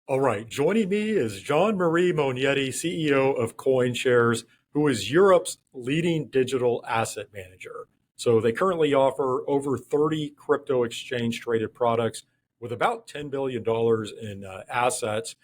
All right, joining me is Jean-Marie Mognetti, CEO of CoinShares, who is Europe's leading digital asset manager. So they currently offer over 30 crypto exchange traded products with about $10 billion in assets.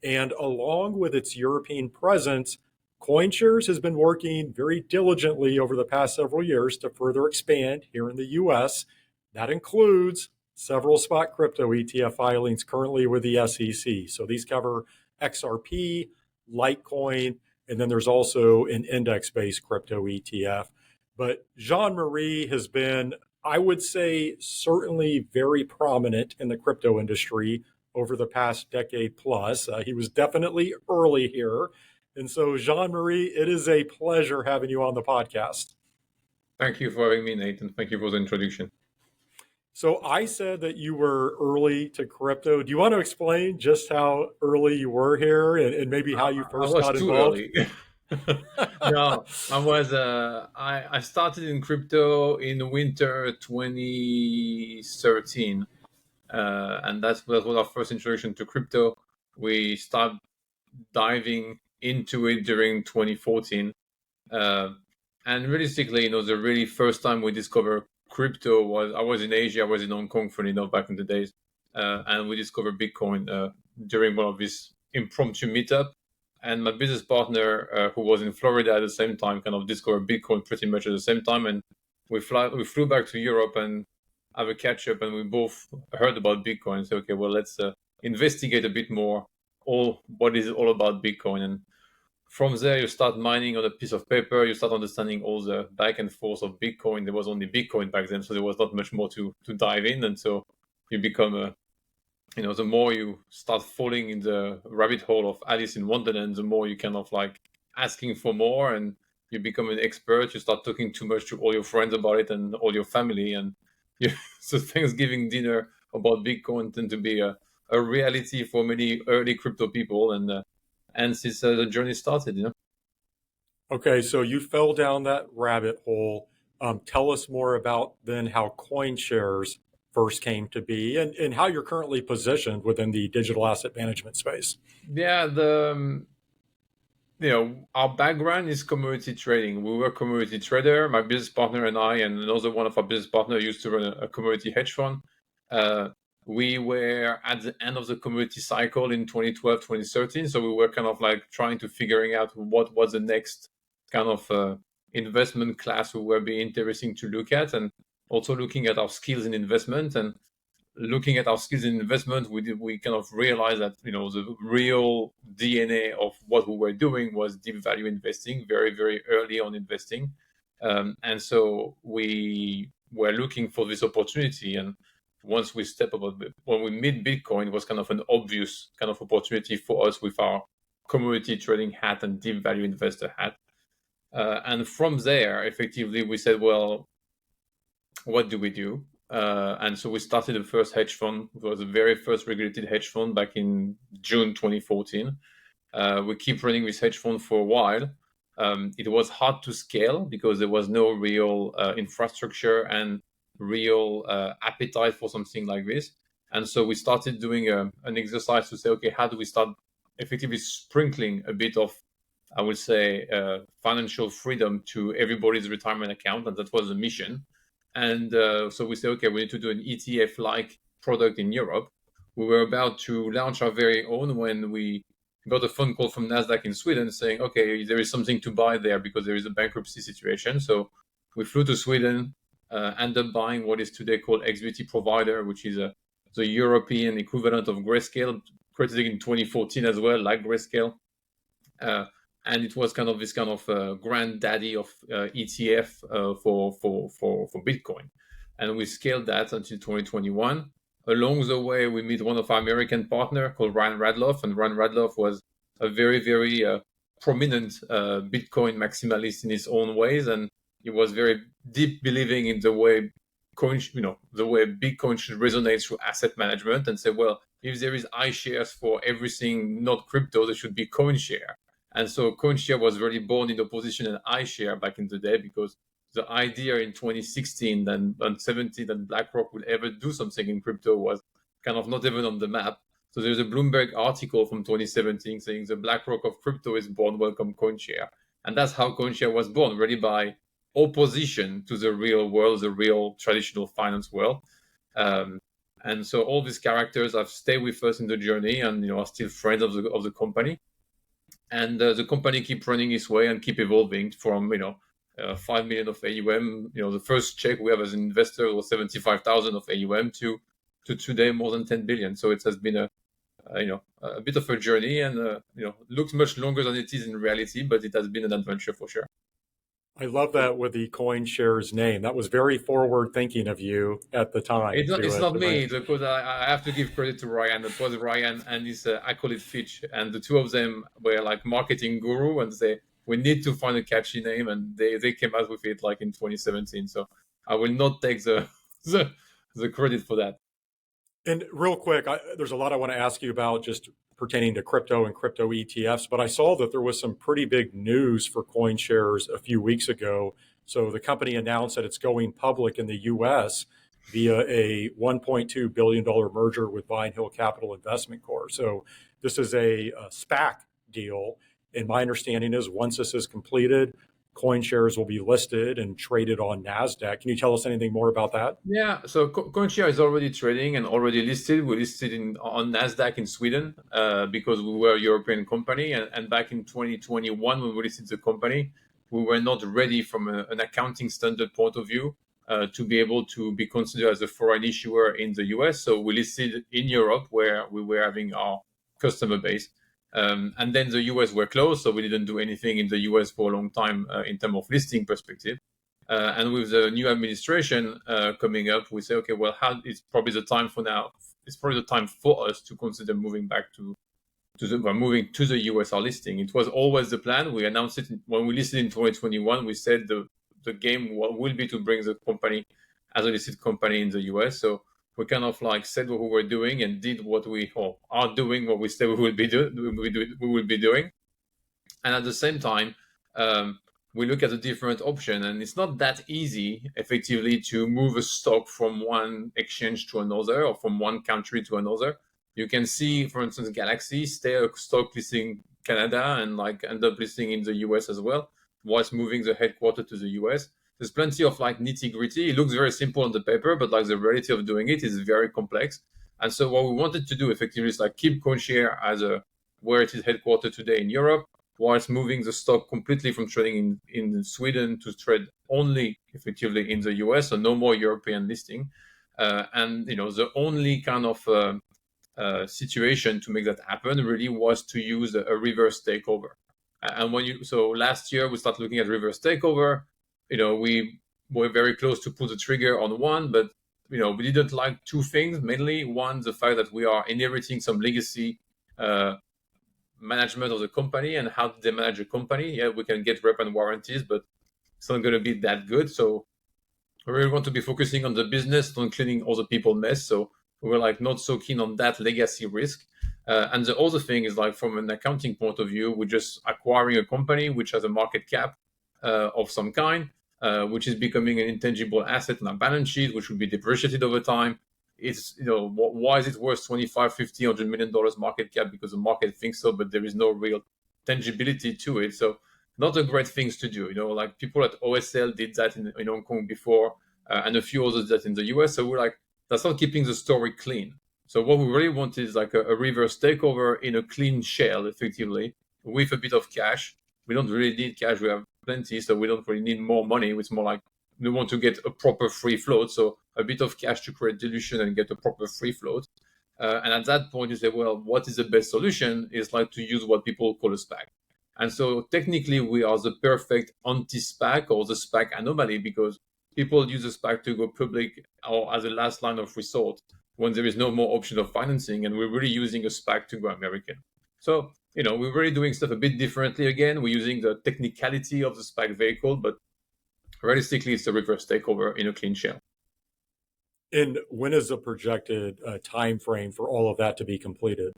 And along with its European presence, CoinShares has been working very diligently over the past several years to further expand here in the US. That includes several spot crypto ETF filings currently with the SEC. So these cover XRP, Litecoin, and then there's also an index based crypto ETF. But Jean Marie has been, I would say, certainly very prominent in the crypto industry over the past decade plus. He was definitely early here. And so, Jean Marie, it is a pleasure having you on the podcast. Thank you for having me, Nathan. Thank you for the introduction. So I said that you were early to crypto. Do you want to explain just how early you were here and maybe how you I first was got too involved? early. No, I started in crypto in winter 2013, and that was our first introduction to crypto. We started diving into it during 2014, and realistically, the really first time we discovered crypto was I was in Asia. I was in Hong Kong, funny enough, back in the days, and we discovered Bitcoin during one of these impromptu meetup. And my business partner, who was in Florida at the same time, kind of discovered Bitcoin pretty much at the same time. And we flew back to Europe and have a catch up, and we both heard about Bitcoin and said, okay, well, let's investigate a bit more what is it all about Bitcoin. And from there, you start mining on a piece of paper. You start understanding all the back and forth of Bitcoin. There was only Bitcoin back then, so there was not much more to dive in. And so you become the more you start falling in the rabbit hole of Alice in Wonderland, the more you kind of like asking for more, and you become an expert. You start talking too much to all your friends about it and all your family, and so Thanksgiving dinner about Bitcoin tend to be a reality for many early crypto people, and since the journey started. Okay, so you fell down that rabbit hole. Tell us more about then how CoinShares first came to be and how you're currently positioned within the digital asset management space. Yeah, our background is commodity trading. We were commodity trader. My business partner and I, and another one of our business partners, used to run a commodity hedge fund. We were at the end of the commodity cycle in 2012, 2013. So we were kind of like trying to figuring out what was the next kind of investment class we were be interesting to look at, and also looking at our skills in investment. And looking at our skills in investment, we kind of realized that the real DNA of what we were doing was deep value investing, very very early on investing, and so we were looking for this opportunity. And once we step up, when we meet Bitcoin, it was kind of an obvious kind of opportunity for us with our commodity trading hat and deep value investor hat. And from there, effectively, we said, well, what do we do? And so we started the first hedge fund. It was the very first regulated hedge fund back in June 2014. We keep running this hedge fund for a while. It was hard to scale because there was no real infrastructure and real appetite for something like this. And so we started doing an exercise to say, okay, how do we start effectively sprinkling a bit of, I would say, financial freedom to everybody's retirement account? And that was the mission. And so we said, okay, we need to do an ETF-like product in Europe. We were about to launch our very own when we got a phone call from NASDAQ in Sweden saying, okay, there is something to buy there because there is a bankruptcy situation. So we flew to Sweden, ended up buying what is today called XBT Provider, which is the European equivalent of Grayscale, created in 2014 as well, like Grayscale. And it was kind of this kind of granddaddy of ETF for Bitcoin. And we scaled that until 2021. Along the way, we meet one of our American partner called Ryan Radloff. And Ryan Radloff was a very, very prominent Bitcoin maximalist in his own ways. And he was very deep believing in the way the way Bitcoin should resonate through asset management, and say, well, if there is iShares for everything not crypto, there should be CoinShare. And so CoinShare was really born in opposition to iShare back in the day, because the idea in 2016 and 2017 that BlackRock would ever do something in crypto was kind of not even on the map. So there's a Bloomberg article from 2017 saying the BlackRock of crypto is born. Welcome CoinShare, and that's how CoinShare was born, really by opposition to the real world, the real traditional finance world. And so all these characters have stayed with us in the journey, and are still friends of the company. And the company keep running its way and keep evolving from 5 million of AUM. The first check we have as an investor was 75,000 of AUM to today more than 10 billion. So it has been a bit of a journey, and looks much longer than it is in reality, but it has been an adventure for sure. I love that with the CoinShares name. That was very forward thinking of you at the time. It's not me, because I have to give credit to Ryan. It was Ryan and his acolyte Fitch, and the two of them were like marketing guru, and we need to find a catchy name, and they came out with it like in 2017. So I will not take the the credit for that. And real quick, there's a lot I want to ask you about just pertaining to crypto and crypto ETFs, but I saw that there was some pretty big news for CoinShares a few weeks ago. So the company announced that it's going public in the US via a $1.2 billion merger with Vine Hill Capital Investment Corp. So this is a SPAC deal. And my understanding is once this is completed, CoinShares will be listed and traded on NASDAQ. Can you tell us anything more about that? Yeah, so CoinShare is already trading and already listed. We listed on NASDAQ in Sweden because we were a European company. And back in 2021, when we listed the company, we were not ready from an accounting standard point of view to be able to be considered as a foreign issuer in the US. So we listed in Europe, where we were having our customer base. And then the US were closed, so we didn't do anything in the US for a long time in terms of listing perspective. And with the new administration coming up, we say, okay, well, it's probably the time for now. It's probably the time for us to consider moving back moving to the US, our listing. It was always the plan. We announced it when we listed in 2021. We said the game will be to bring the company as a listed company in the US. So we kind of like said what we were doing and did what we are doing, what we said we will be doing. And at the same time, we look at a different option, and it's not that easy effectively to move a stock from one exchange to another or from one country to another. You can see, for instance, Galaxy stay a stock listing Canada and like end up listing in the US as well, whilst moving the headquarters to the US. There's plenty of like nitty gritty. It looks very simple on the paper, but like the reality of doing it is very complex. And so what we wanted to do effectively is like keep CoinShare as where it is headquartered today in Europe, whilst moving the stock completely from trading in Sweden to trade only effectively in the US, so no more European listing. And the only kind of situation to make that happen really was to use a reverse takeover. And so last year we started looking at reverse takeover. We were very close to pull the trigger on one, but we didn't like two things mainly. One, the fact that we are inheriting some legacy management of the company and how they manage a company. Yeah, we can get rep and warranties, but it's not going to be that good. So we really want to be focusing on the business, not cleaning other people's mess. So we're like not so keen on that legacy risk. And the other thing is like from an accounting point of view, we're just acquiring a company which has a market cap of some kind, which is becoming an intangible asset on our balance sheet, which will be depreciated over time. It's why is it worth 25, 50, $100 million market cap? Because the market thinks so, but there is no real tangibility to it. So not a great things to do. Like people at OSL did that in Hong Kong before, and a few others that in the US. So we're like, that's not keeping the story clean. So what we really want is like a reverse takeover in a clean shell, effectively, with a bit of cash. We don't really need cash. We have plenty, so we don't really need more money. It's more like we want to get a proper free float. So a bit of cash to create dilution and get a proper free float. And at that point, you say, well, what is the best solution? Is like to use what people call a SPAC. And so technically, we are the perfect anti-SPAC or the SPAC anomaly, because people use a SPAC to go public or as a last line of resort when there is no more option of financing. And we're really using a SPAC to go American. So, we're really doing stuff a bit differently again. We're using the technicality of the SPAC vehicle, but realistically, it's a reverse takeover in a clean shell. And when is the projected time frame for all of that to be completed?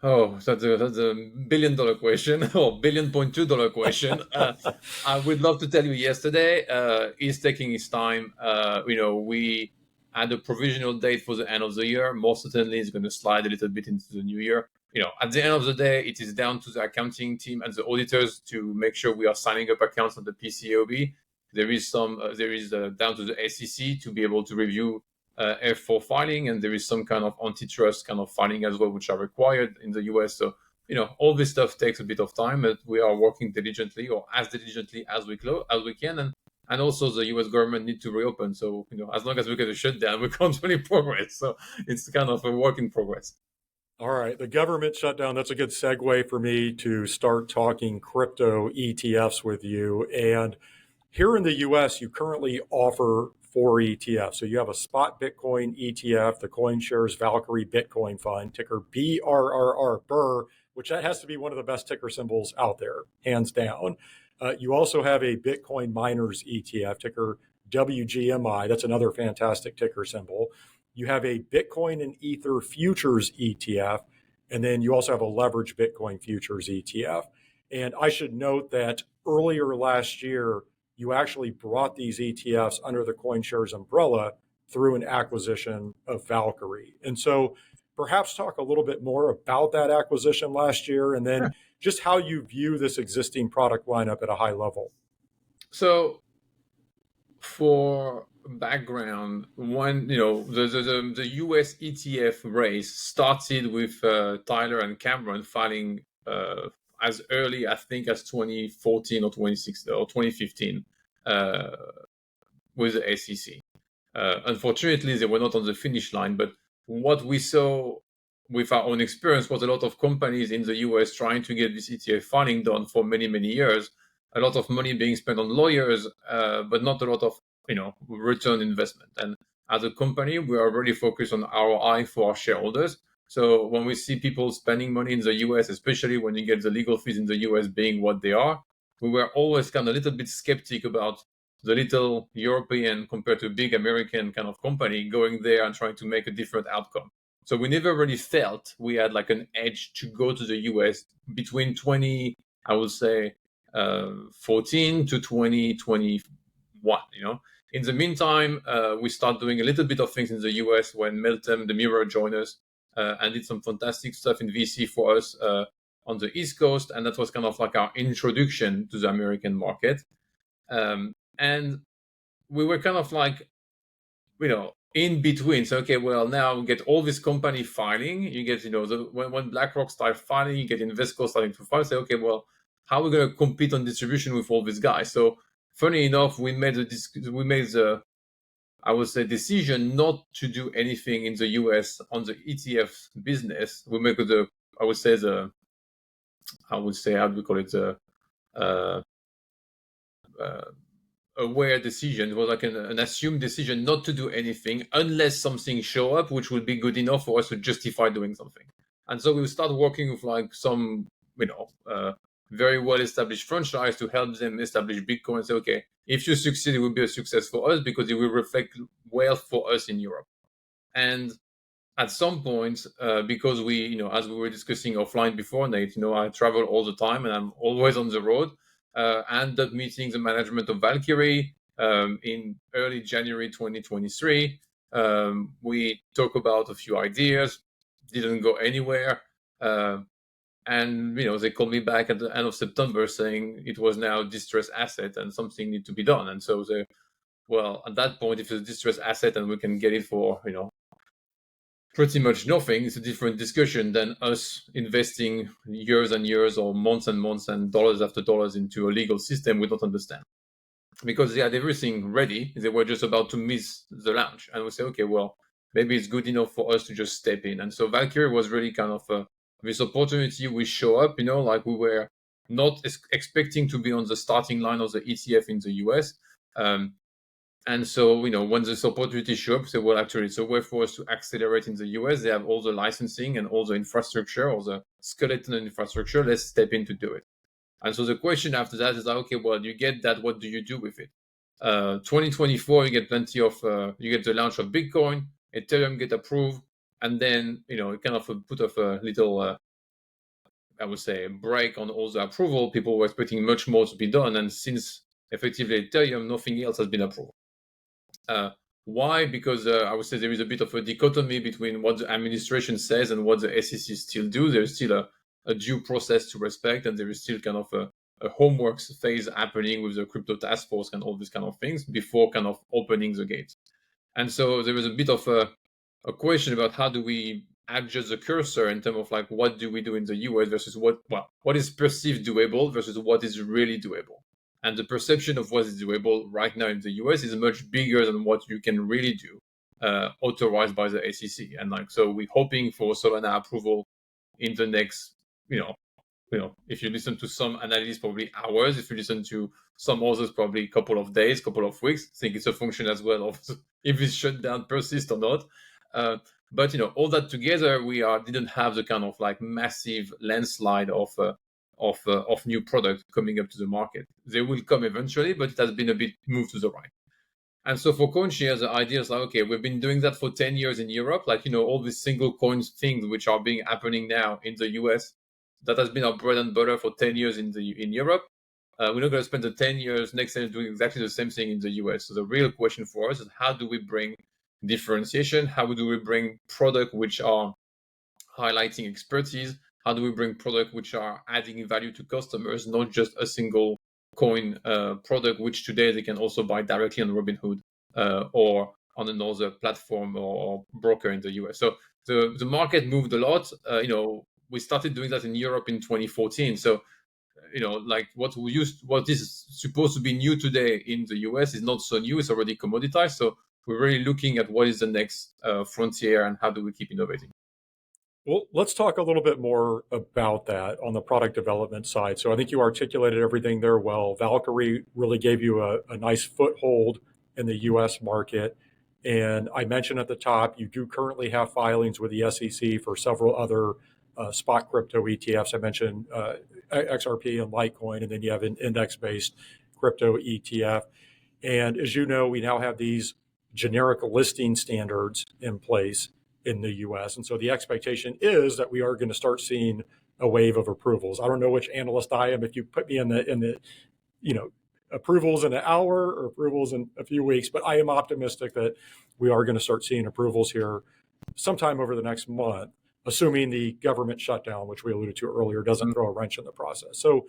Oh, that's a $1 billion question or $1.2 billion question. I would love to tell you yesterday. It's taking its time. We had a provisional date for the end of the year. Most certainly, it's going to slide a little bit into the new year. At the end of the day, it is down to the accounting team and the auditors to make sure we are signing up accounts on the PCAOB. There is down to the SEC to be able to review F4 filing, and there is some kind of antitrust kind of filing as well, which are required in the US. So, all this stuff takes a bit of time, but we are working diligently, or as diligently as we can. And also the US government need to reopen. So, as long as we get a shutdown, we can't really progress. So it's kind of a work in progress. All right, the government shutdown, that's a good segue for me to start talking crypto ETFs with you. And here in the US, you currently offer 4 ETFs. So you have a spot Bitcoin ETF, the CoinShares Valkyrie Bitcoin Fund, ticker BRRR, BRR, which that has to be one of the best ticker symbols out there, hands down. You also have a Bitcoin miners ETF, ticker WGMI. That's another fantastic ticker symbol. You have a Bitcoin and Ether futures ETF, and then you also have a leveraged Bitcoin futures ETF. And I should note that earlier last year, you actually brought these ETFs under the CoinShares umbrella through an acquisition of Valkyrie. And so perhaps talk a little bit more about that acquisition last year, and then just how you view this existing product lineup at a high level. So for background, the US ETF race started with Tyler and Cameron filing as early, I think, as 2014 or 2016 or 2015 with the SEC. Unfortunately, they were not on the finish line, but what we saw with our own experience was a lot of companies in the US trying to get this ETF filing done for many, many years. A lot of money being spent on lawyers, but not a lot of return investment. And as a company, we are really focused on ROI for our shareholders. So when we see people spending money in the US, especially when you get the legal fees in the US being what they are, we were always kind of a little bit skeptic about the little European compared to big American kind of company going there and trying to make a different outcome. So we never really felt we had like an edge to go to the US between 14 to 2021, In the meantime, we start doing a little bit of things in the US when Meltem, the Mirror, joined us and did some fantastic stuff in VC for us on the East Coast. And that was kind of like our introduction to the American market. And we were kind of like, in between. So, okay, well, now we get all this company filing. You get, when BlackRock starts filing, you get Invesco starting to file. Say, okay, well, how are we going to compete on distribution with all these guys? So, funny enough, we made the I would say, decision not to do anything in the US on the ETF business. We make how do we call it, aware decision. It was like an assumed decision not to do anything unless something show up, which would be good enough for us to justify doing something. And so we start working with like some, very well-established franchise to help them establish Bitcoin and say, okay, if you succeed, it will be a success for us because it will reflect well for us in Europe. And at some point, because we, as we were discussing offline before, Nate, I travel all the time and I'm always on the road. I ended up meeting the management of Valkyrie in early January 2023. We talked about a few ideas, didn't go anywhere. And they called me back at the end of September saying it was now a distressed asset and something need to be done. And so at that point, if it's a distressed asset and we can get it for pretty much nothing, it's a different discussion than us investing years and years or months and months and dollars after dollars into a legal system we don't understand. Because they had everything ready, they were just about to miss the launch. And we say, okay, well, maybe it's good enough for us to just step in. And so Valkyrie was really kind of this opportunity. We show up, like we were not expecting to be on the starting line of the ETF in the US. And so, when this opportunity shows up, say, well, actually, it's a way for us to accelerate in the US. They have all the licensing and all the infrastructure, all the skeleton infrastructure. Let's step in to do it. And so the question after that is, okay, well, you get that. What do you do with it? 2024, you get plenty of, you get the launch of Bitcoin, Ethereum get approved, and then, it kind of put off a little, I would say, break on all the approval. People were expecting much more to be done. And since effectively Ethereum, nothing else has been approved. Why? Because I would say there is a bit of a dichotomy between what the administration says and what the SEC still do. There's still a due process to respect, and there is still kind of a homework phase happening with the crypto task force and all these kind of things before kind of opening the gates. And so there was a bit of a question about how do we adjust the cursor in terms of like what do we do in the US versus what is perceived doable versus what is really doable. And the perception of what is doable right now in the US is much bigger than what you can really do, authorized by the SEC. And like so, we're hoping for Solana approval in the next, if you listen to some analysts, probably hours. If you listen to some others, probably a couple of days, couple of weeks. I think it's a function as well of if this shutdown persists or not. But all that together, we didn't have the kind of like massive landslide of new product coming up to the market. They will come eventually, but it has been a bit moved to the right. And so for CoinShares, the idea is like, okay, we've been doing that for 10 years in Europe, like, all these single coins things which are happening now in the US. That has been our bread and butter for 10 years in Europe. We're not going to spend the 10 years next time doing exactly the same thing in the US. So the real question for us is how do we bring differentiation? How do we bring product which are highlighting expertise? How do we bring product which are adding value to customers, not just a single coin product, which today they can also buy directly on Robinhood or on another platform or broker in the US. So the market moved a lot. We started doing that in Europe in 2014. So like what is supposed to be new today in the US is not so new. It's already commoditized. So we're really looking at what is the next frontier and how do we keep innovating. Well, let's talk a little bit more about that on the product development side. So I think you articulated everything there well. Valkyrie really gave you a nice foothold in the US market. And I mentioned at the top, you do currently have filings with the SEC for several other spot crypto ETFs. I mentioned XRP and Litecoin, and then you have an index-based crypto ETF. And as you know, we now have these generic listing standards in place in the US. And so the expectation is that we are going to start seeing a wave of approvals. I don't know which analyst I am. If you put me in the approvals in an hour or approvals in a few weeks, but I am optimistic that we are going to start seeing approvals here sometime over the next month, assuming the government shutdown, which we alluded to earlier, doesn't throw a wrench in the process. So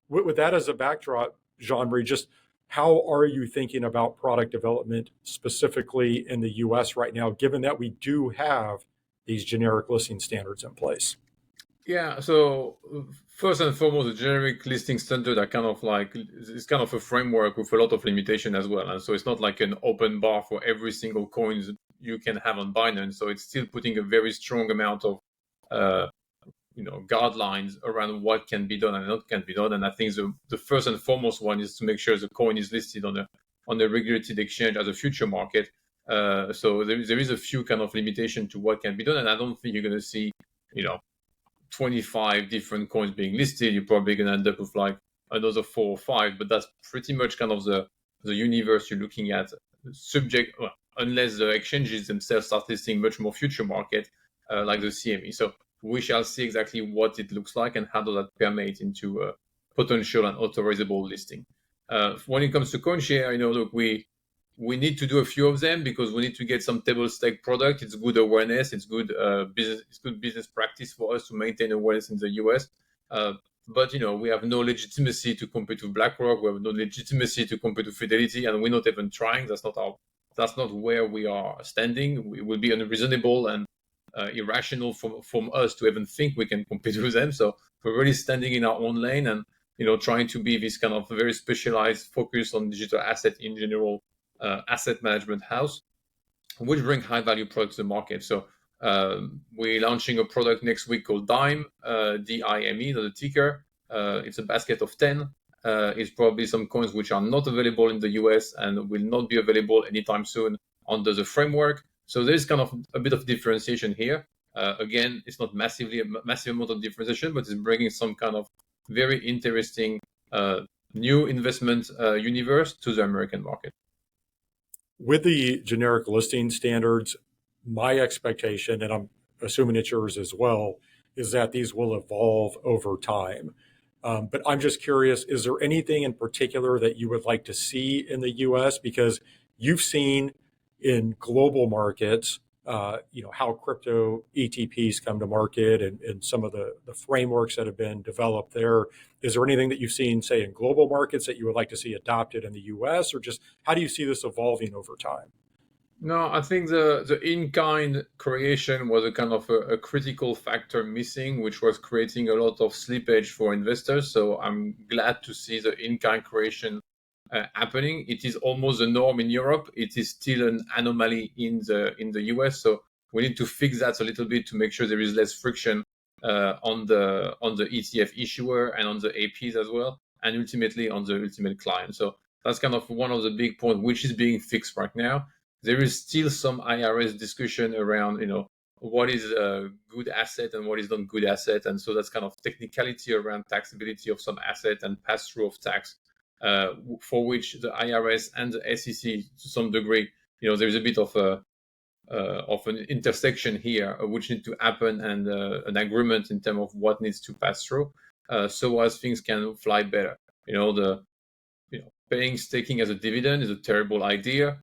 with that as a backdrop, Jean-Marie, just how are you thinking about product development specifically in the US right now, given that we do have these generic listing standards in place? Yeah, so first and foremost, the generic listing standard are kind of like it's kind of a framework with a lot of limitation as well. And so it's not like an open bar for every single coins you can have on Binance. So it's still putting a very strong amount of guidelines around what can be done and not can be done. And I think the first and foremost one is to make sure the coin is listed on a regulated exchange as a future market. So there is a few kind of limitation to what can be done, and I don't think you're going to see 25 different coins being listed. You're probably going to end up with like another 4 or 5, but that's pretty much kind of the universe you're looking at. Unless the exchanges themselves start listing much more future market, like the CME. So we shall see exactly what it looks like and how does that permeate into a potential and authorizable listing. When it comes to CoinShare, look, we need to do a few of them because we need to get some table stake product. It's good awareness. It's good business. It's good business practice for us to maintain awareness in the US. But we have no legitimacy to compete with BlackRock. We have no legitimacy to compete with Fidelity, and we're not even trying. That's not where we are standing. It will be unreasonable and irrational from us to even think we can compete with them. So we're really standing in our own lane and trying to be this kind of very specialized focus on digital asset in general asset management house, which bring high value products to the market. So we're launching a product next week called Dime, DIME, the ticker. It's a basket of 10. It's probably some coins which are not available in the US and will not be available anytime soon under the framework. So there's kind of a bit of differentiation here. Again, it's not a massive amount of differentiation, but it's bringing some kind of very interesting new investment universe to the American market. With the generic listing standards, my expectation, and I'm assuming it's yours as well, is that these will evolve over time. But I'm just curious, is there anything in particular that you would like to see in the US? Because you've seen in global markets, how crypto ETPs come to market and some of the frameworks that have been developed there. Is there anything that you've seen, say, in global markets that you would like to see adopted in the US, or just how do you see this evolving over time? No, I think the in-kind creation was a kind of a critical factor missing, which was creating a lot of slippage for investors. So I'm glad to see the in-kind creation happening. It is almost a norm in Europe. It is still an anomaly in the US. So we need to fix that a little bit to make sure there is less friction on the ETF issuer and on the APs as well, and ultimately on the ultimate client. So that's kind of one of the big points which is being fixed right now. There is still some IRS discussion around, what is a good asset and what is not good asset, and so that's kind of technicality around taxability of some asset and pass through of tax, for which the IRS and the SEC to some degree, there is a bit of an intersection here, which need to happen, and an agreement in terms of what needs to pass through, so as things can fly better. Paying staking as a dividend is a terrible idea.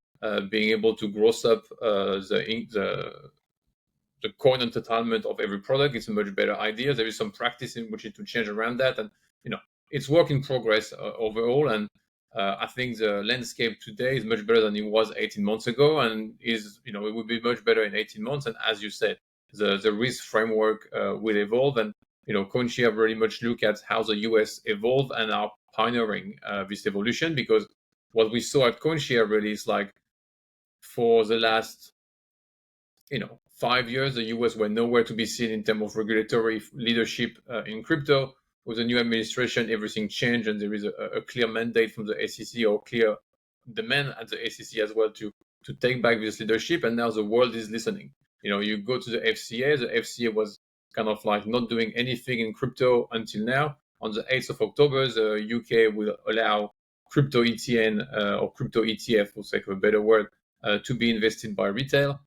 Being able to gross up the coin entitlement of every product is a much better idea. There is some practice in which it to change around that, and it's work in progress overall. And I think the landscape today is much better than it was 18 months ago, and it will be much better in 18 months. And as you said, the risk framework will evolve, and CoinShares very much look at how the US evolve and are pioneering this evolution, because what we saw at CoinShares really is like, for the last 5 years, the US were nowhere to be seen in terms of regulatory leadership in crypto. With the new administration, everything changed, and there is a clear mandate from the SEC, or clear demand at the SEC as well, to take back this leadership. And now the world is listening. You go to the FCA. The FCA was kind of like not doing anything in crypto until now. On the 8th of October, the UK will allow crypto ETN, or crypto ETF, for sake of a better word, to be invested by retail,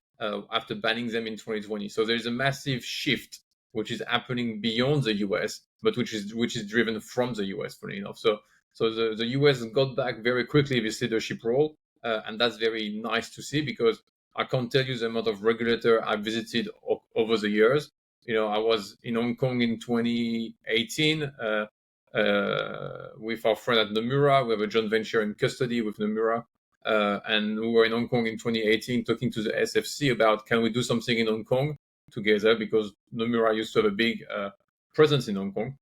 after banning them in 2020. So there's a massive shift which is happening beyond the US, but which is driven from the US, funny enough. So the US got back very quickly this leadership role, and that's very nice to see, because I can't tell you the amount of regulator I visited over the years. I was in Hong Kong in 2018 with our friend at Nomura. We have a joint venture in custody with Nomura. And we were in Hong Kong in 2018 talking to the SFC about, can we do something in Hong Kong together, because Nomura used to have a big presence in Hong Kong.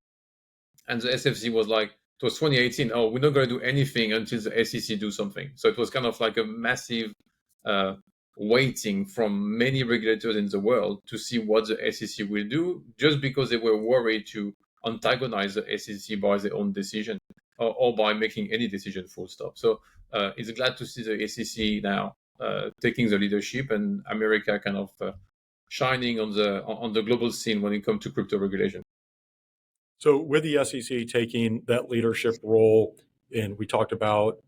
And the SFC was like, it was 2018, oh, we're not going to do anything until the SEC do something. So it was kind of like a massive waiting from many regulators in the world to see what the SEC will do, just because they were worried to antagonize the SEC by their own decision, or by making any decision, full stop. So it's glad to see the SEC now taking the leadership, and America kind of shining on the global scene when it comes to crypto regulation. So with the SEC taking that leadership role, and we talked about,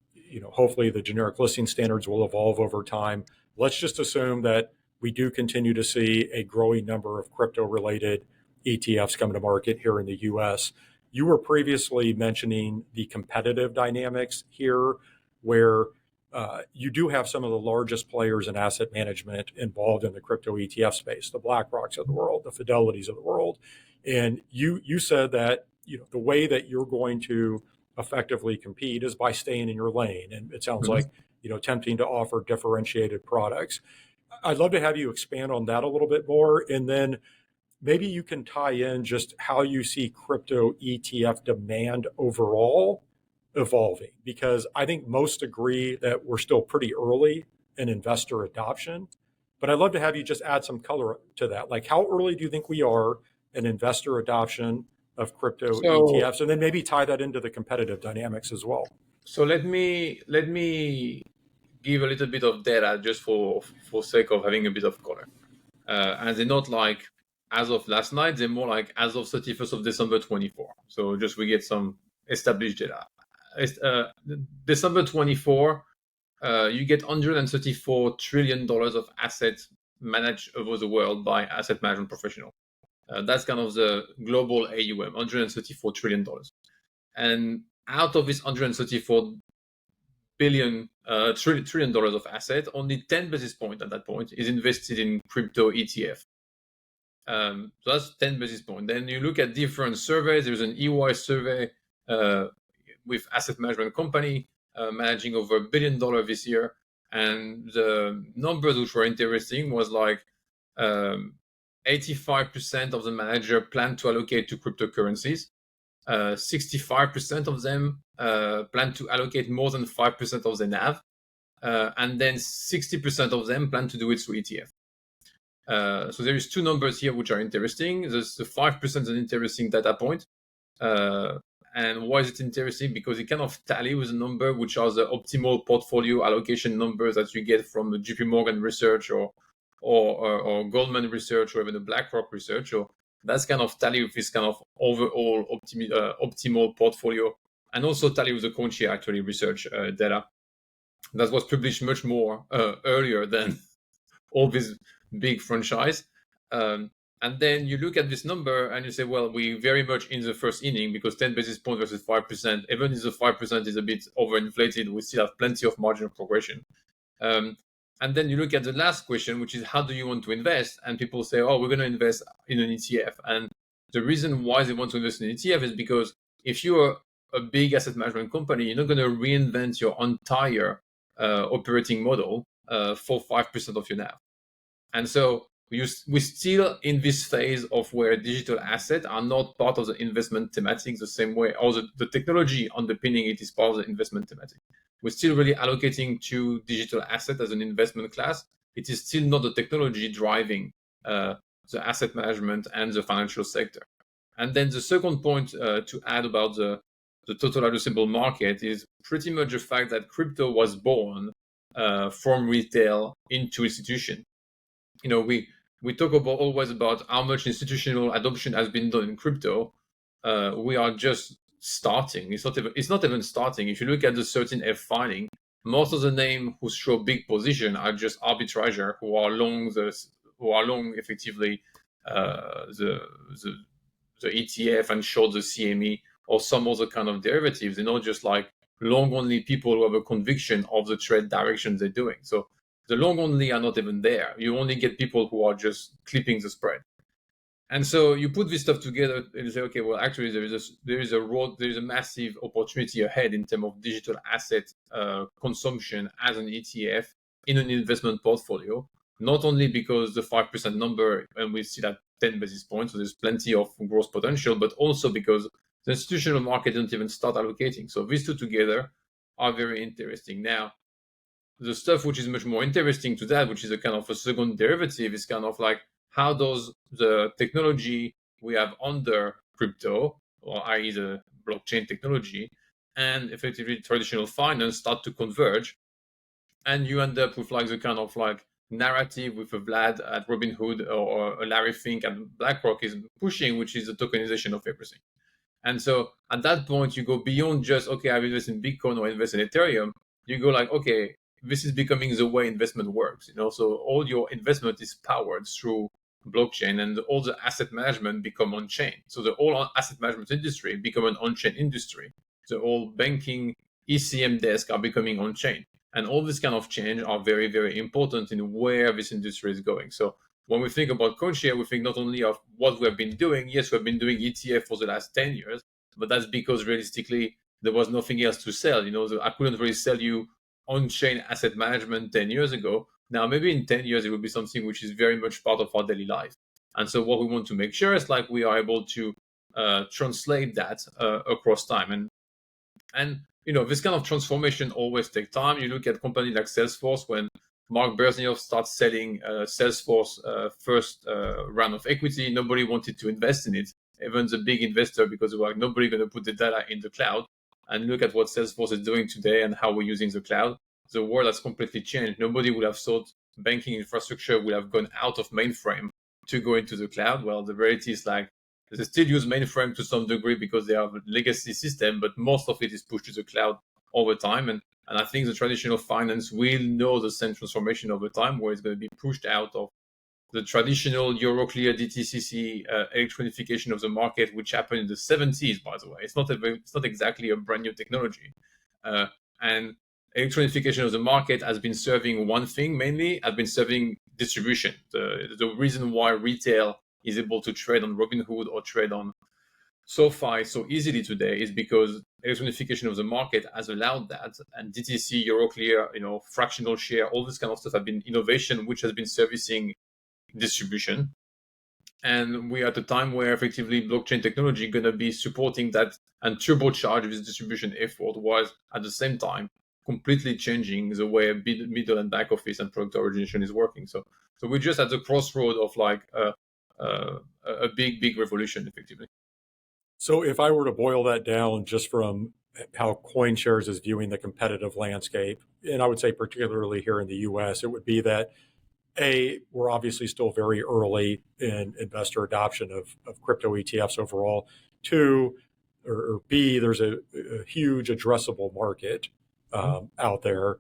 hopefully the generic listing standards will evolve over time. Let's just assume that we do continue to see a growing number of crypto-related ETFs coming to market here in the US. You were previously mentioning the competitive dynamics here, where you do have some of the largest players in asset management involved in the crypto ETF space, the BlackRocks of the world, the Fidelities of the world. And you said that the way that you're going to effectively compete is by staying in your lane. And it sounds like attempting to offer differentiated products. I'd love to have you expand on that a little bit more, and then maybe you can tie in just how you see crypto ETF demand overall evolving, because I think most agree that we're still pretty early in investor adoption. But I'd love to have you just add some color to that. Like, how early do you think we are in investor adoption of crypto ETFs, and then maybe tie that into the competitive dynamics as well? So let me give a little bit of data, just for sake of having a bit of color. And they're not like as of last night, they're more like as of 31st of December 24. So just we get some established data. December 24, you get $134 trillion of assets managed over the world by asset management professionals. That's kind of the global AUM, $134 trillion. And out of this $134 trillion dollars of asset, only 10 basis points at that point is invested in crypto ETF. So that's 10 basis points. Then you look at different surveys. There's an EY survey with asset management company managing over $1 billion this year. And the numbers which were interesting was like 85% of the manager plan to allocate to cryptocurrencies. 65% of them plan to allocate more than 5% of their NAV. And then 60% of them plan to do it through ETF. So there is two numbers here which are interesting. There's the 5% is an interesting data point. And why is it interesting? Because it kind of tally with a number which are the optimal portfolio allocation numbers that you get from the JP Morgan research or Goldman research or even the BlackRock research. So that's kind of tally with this kind of overall optimal portfolio, and also tally with the CoinShares actually research data that was published much more earlier than all these big franchise. And then you look at this number and you say, well, we very much in the first inning, because 10 basis points versus 5%, even if the 5% is a bit overinflated, we still have plenty of marginal progression. And then you look at the last question, which is how do you want to invest? And people say, oh, we're going to invest in an ETF. And the reason why they want to invest in an ETF is because if you're a big asset management company, you're not going to reinvent your entire operating model for 5% of your NAV. And so we're still in this phase of where digital assets are not part of the investment thematic the same way, or the technology underpinning it is part of the investment thematic. We're still really allocating to digital asset as an investment class. It is still not the technology driving the asset management and the financial sector. And then the second point to add about the total addressable market is pretty much the fact that crypto was born from retail into institution. You know, we talk always about how much institutional adoption has been done in crypto. We are just starting. It's not even starting. If you look at the 13F filing, most of the names who show big position are just arbitrageurs who are long effectively the ETF and short the CME or some other kind of derivatives. They're not just like long only people who have a conviction of the trade direction they're doing. So the long only are not even there. You only get people who are just clipping the spread. And so you put this stuff together and you say, okay, well, actually there is a massive opportunity ahead in terms of digital asset consumption as an ETF in an investment portfolio. Not only because the 5% number, and we see that 10 basis points, so there's plenty of growth potential, but also because the institutional market didn't even start allocating. So these two together are very interesting. Now, the stuff which is much more interesting to that, which is a kind of a second derivative, is kind of like how does the technology we have under crypto, or i.e. the blockchain technology, and effectively traditional finance start to converge, and you end up with like the kind of like narrative with a Vlad at Robinhood or a Larry Fink at BlackRock is pushing, which is the tokenization of everything. And so at that point, you go beyond just, okay, I invest in Bitcoin or invest in Ethereum. You go like, okay, this is becoming the way investment works. So all your investment is powered through blockchain, and all the asset management become on-chain. So the whole asset management industry become an on-chain industry. The whole banking ECM desk are becoming on-chain. And all this kind of change are very, very important in where this industry is going. So when we think about CoinShares, we think not only of what we have been doing. Yes, we have been doing ETF for the last 10 years, but that's because realistically, there was nothing else to sell. I couldn't really sell you on-chain asset management 10 years ago. Now, maybe in 10 years, it will be something which is very much part of our daily life. And so what we want to make sure is like we are able to translate that across time. And this kind of transformation always takes time. You look at companies like Salesforce. When Mark Bersnioff starts selling Salesforce first round of equity, nobody wanted to invest in it, even the big investor, because they were like, nobody going to put the data in the cloud. And look at what Salesforce is doing today and how we're using the cloud. The world has completely changed. Nobody would have thought banking infrastructure would have gone out of mainframe to go into the cloud. Well, the reality is like they still use mainframe to some degree because they have a legacy system, but most of it is pushed to the cloud over time. And I think the traditional finance will know the same transformation over time, where it's going to be pushed out of the traditional Euroclear DTCC electronification of the market, which happened in the 70s, by the way. It's not exactly a brand new technology. And electronification of the market has been serving one thing mainly, has been serving distribution. The reason why retail is able to trade on Robinhood or trade on SoFi so easily today is because electronification of the market has allowed that. And DTC, Euroclear, fractional share, all this kind of stuff have been innovation which has been servicing distribution. And we are at a time where effectively blockchain technology going to be supporting that and turbocharge this distribution effort, was at the same time completely changing the way middle and back office and product origination is working. So we're just at the crossroad of like a big revolution, effectively. So if I were to boil that down just from how CoinShares is viewing the competitive landscape, and I would say particularly here in the US, it would be that we're obviously still very early in investor adoption of crypto ETFs overall. Two, or B, there's a huge addressable market out there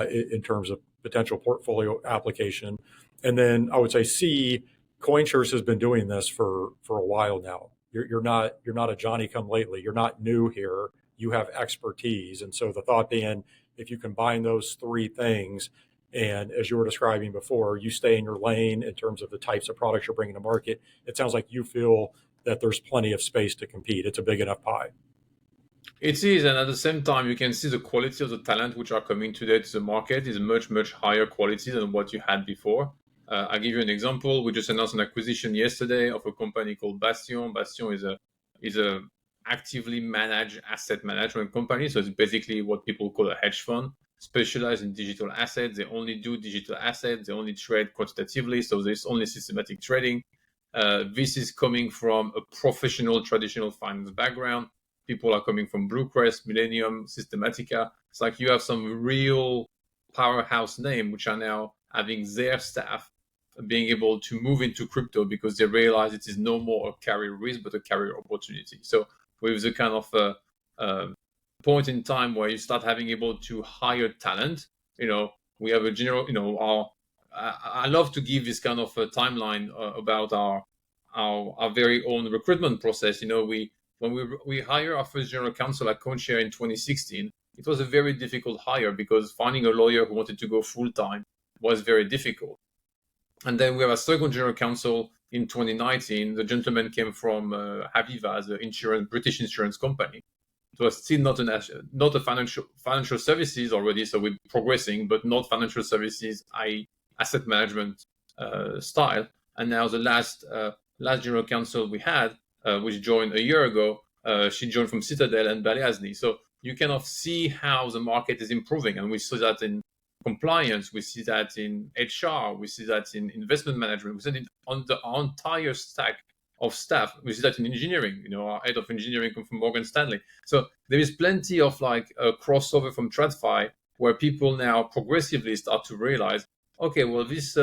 in terms of potential portfolio application. And then I would say C, CoinShares has been doing this for a while now. You're not a Johnny come lately. You're not new here. You have expertise. And so the thought being, if you combine those three things, and as you were describing before, you stay in your lane in terms of the types of products you're bringing to market, it sounds like you feel that there's plenty of space to compete. It's a big enough pie. It is, and at the same time, you can see the quality of the talent which are coming today to the market is much higher quality than what you had before. I'll give you an example. We just announced an acquisition yesterday of a company called Bastion. Bastion is a actively managed asset management company. So it's basically what people call a hedge fund, specialized in digital assets. They only do digital assets. They only trade quantitatively. So there's only systematic trading. This is coming from a professional traditional finance background. People are coming from Bluecrest, Millennium, Systematica. It's like you have some real powerhouse name which are now having their staff being able to move into crypto because they realize it is no more a career risk but a career opportunity. So with the kind of point in time where you start having able to hire talent, we have a general, I love to give this kind of a timeline about our very own recruitment process. When we hire our first general counsel at CoinShares in 2016, it was a very difficult hire because finding a lawyer who wanted to go full time was very difficult. And then we have a second general counsel in 2019. The gentleman came from Aviva, the British insurance company. It was still not a financial services already, so we're progressing, but not financial services, asset management style. And now the last general counsel we had, which joined a year ago, she joined from Citadel and Baleasni. So you kind of see how the market is improving, and we saw that in compliance, we see that in HR, we see that in investment management, we see that on the entire stack of staff. We see that in engineering. Our head of engineering comes from Morgan Stanley. So there is plenty of like a crossover from TradFi where people now progressively start to realize, okay, well, this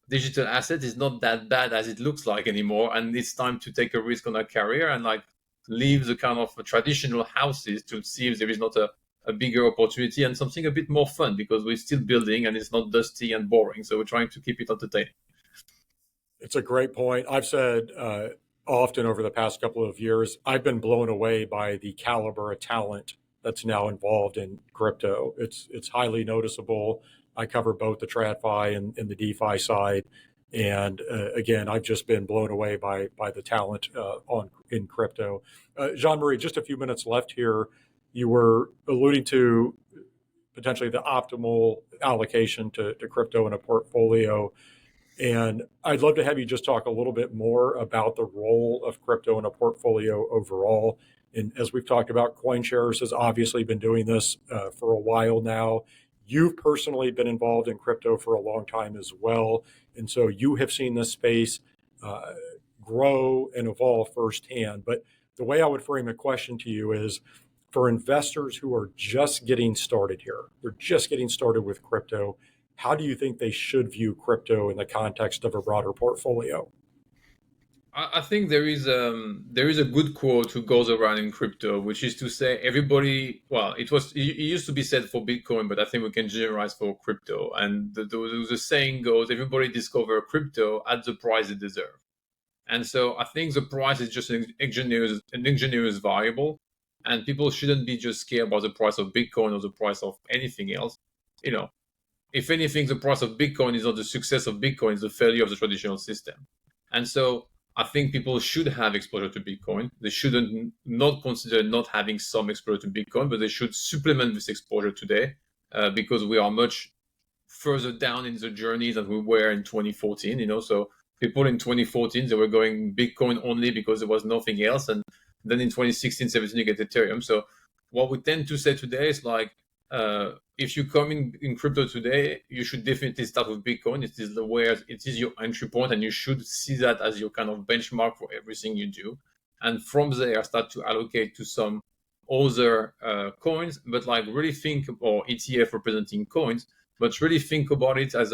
digital asset is not that bad as it looks like anymore, and it's time to take a risk on a career and like leave the kind of traditional houses to see if there is not a bigger opportunity and something a bit more fun, because we're still building and it's not dusty and boring. So we're trying to keep it entertaining. It's a great point. I've said often over the past couple of years, I've been blown away by the caliber of talent that's now involved in crypto. It's highly noticeable. I cover both the TradFi and the DeFi side. And again, I've just been blown away by the talent in crypto. Jean-Marie, just a few minutes left here. You were alluding to potentially the optimal allocation to crypto in a portfolio. And I'd love to have you just talk a little bit more about the role of crypto in a portfolio overall. And as we've talked about, CoinShares has obviously been doing this for a while now. You've personally been involved in crypto for a long time as well. And so you have seen this space grow and evolve firsthand. But the way I would frame a question to you is, for investors who are just getting started here, they're just getting started with crypto, how do you think they should view crypto in the context of a broader portfolio? I think there is a good quote who goes around in crypto, which is to say everybody. Well, it used to be said for Bitcoin, but I think we can generalize for crypto. And the saying goes, everybody discover crypto at the price it deserves. And so I think the price is just an engineer's variable. And people shouldn't be just scared about the price of Bitcoin or the price of anything else. If anything, the price of Bitcoin is not the success of Bitcoin, it's the failure of the traditional system. And so I think people should have exposure to Bitcoin. They shouldn't not consider not having some exposure to Bitcoin, but they should supplement this exposure today because we are much further down in the journey than we were in 2014. So people in 2014, they were going Bitcoin only because there was nothing else. And then in 2016, 17, you get Ethereum. So what we tend to say today is like, if you come in crypto today, you should definitely start with Bitcoin. It is your entry point, and you should see that as your kind of benchmark for everything you do. And from there, start to allocate to some other coins, but like really think, or ETF representing coins, but really think about it as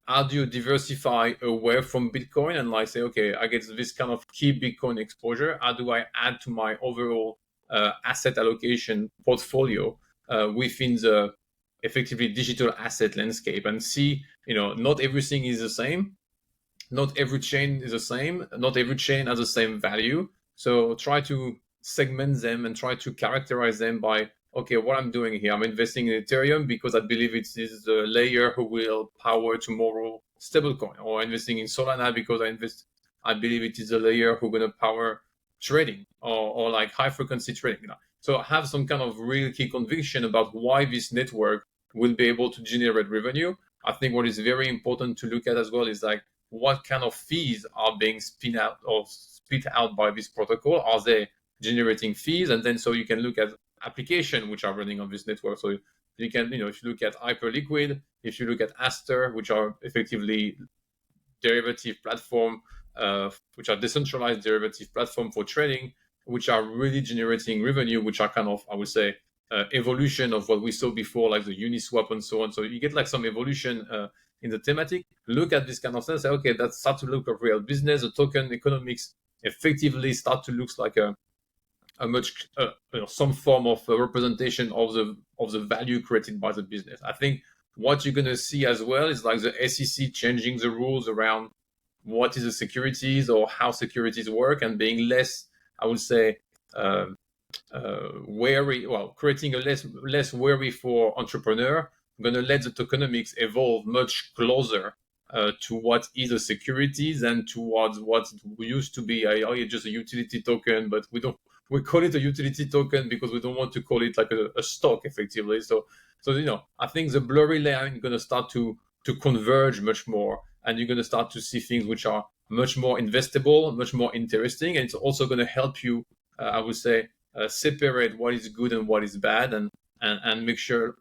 how do you diversify away from Bitcoin and like say, okay, I get this kind of key Bitcoin exposure. How do I add to my overall asset allocation portfolio within the effectively digital asset landscape, and see, not everything is the same. Not every chain is the same. Not every chain has the same value. So try to segment them and try to characterize them by, okay, what I'm doing here, I'm investing in Ethereum because I believe it is the layer who will power tomorrow stablecoin, or investing in Solana because I believe it is a layer who's going to power trading or like high frequency trading. So have some kind of real key conviction about why this network will be able to generate revenue. I think what is very important to look at as well is like, what kind of fees are being spit out by this protocol? Are they generating fees? And then so you can look at applications which are running on this network. So you can, if you look at Hyperliquid, if you look at Aster, which are effectively derivative platform, which are decentralized derivative platform for trading, which are really generating revenue, which are kind of, I would say, evolution of what we saw before, like the Uniswap and so on. So you get like some evolution in the thematic. Look at this kind of stuff, say, okay, that starts to look like real business. The token economics effectively start to look like a much some form of representation of the value created by the business. I think what you're going to see as well is like the SEC changing the rules around what is the securities or how securities work, and being less, I would say, wary, creating a less wary for entrepreneur. I'm going to let the tokenomics evolve much closer to what is a securities and towards what used to be just a utility token, but we call it a utility token because we don't want to call it like a stock effectively. So I think the blurry line is going to start to converge much more, and you're going to start to see things which are much more investable, much more interesting, and it's also going to help you, I would say, separate what is good and what is bad, and make sure,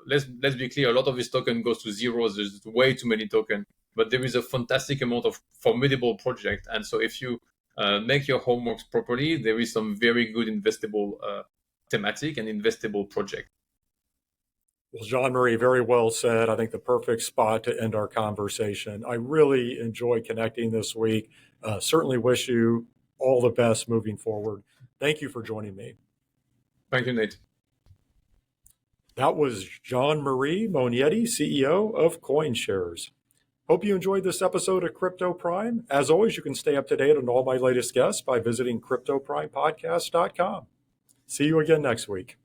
let's be clear, a lot of this token goes to zeros. There's way too many tokens, but there is a fantastic amount of formidable project. And so if you make your homework properly, there is some very good investable thematic and investable project. Well, Jean-Marie, very well said. I think the perfect spot to end our conversation. I really enjoyed connecting this week. Certainly wish you all the best moving forward. Thank you for joining me. Thank you, Nate. That was Jean-Marie Mognetti, CEO of CoinShares. Hope you enjoyed this episode of Crypto Prime. As always, you can stay up to date on all my latest guests by visiting CryptoPrimePodcast.com. See you again next week.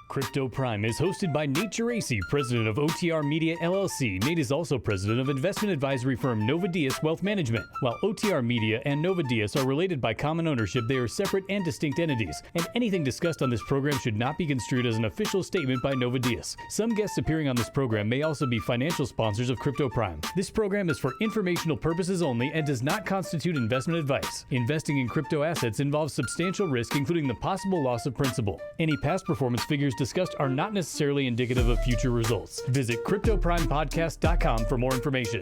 Crypto Prime is hosted by Nate Geraci, president of OTR Media LLC. Nate is also president of investment advisory firm Nova Diaz Wealth Management. While OTR Media and Nova Diaz are related by common ownership, they are separate and distinct entities, and anything discussed on this program should not be construed as an official statement by Nova Diaz. Some guests appearing on this program may also be financial sponsors of Crypto Prime. This program is for informational purposes only and does not constitute investment advice. Investing in crypto assets involves substantial risk, including the possible loss of principal. Any past performance figures discussed are not necessarily indicative of future results. Visit CryptoPrimePodcast.com for more information.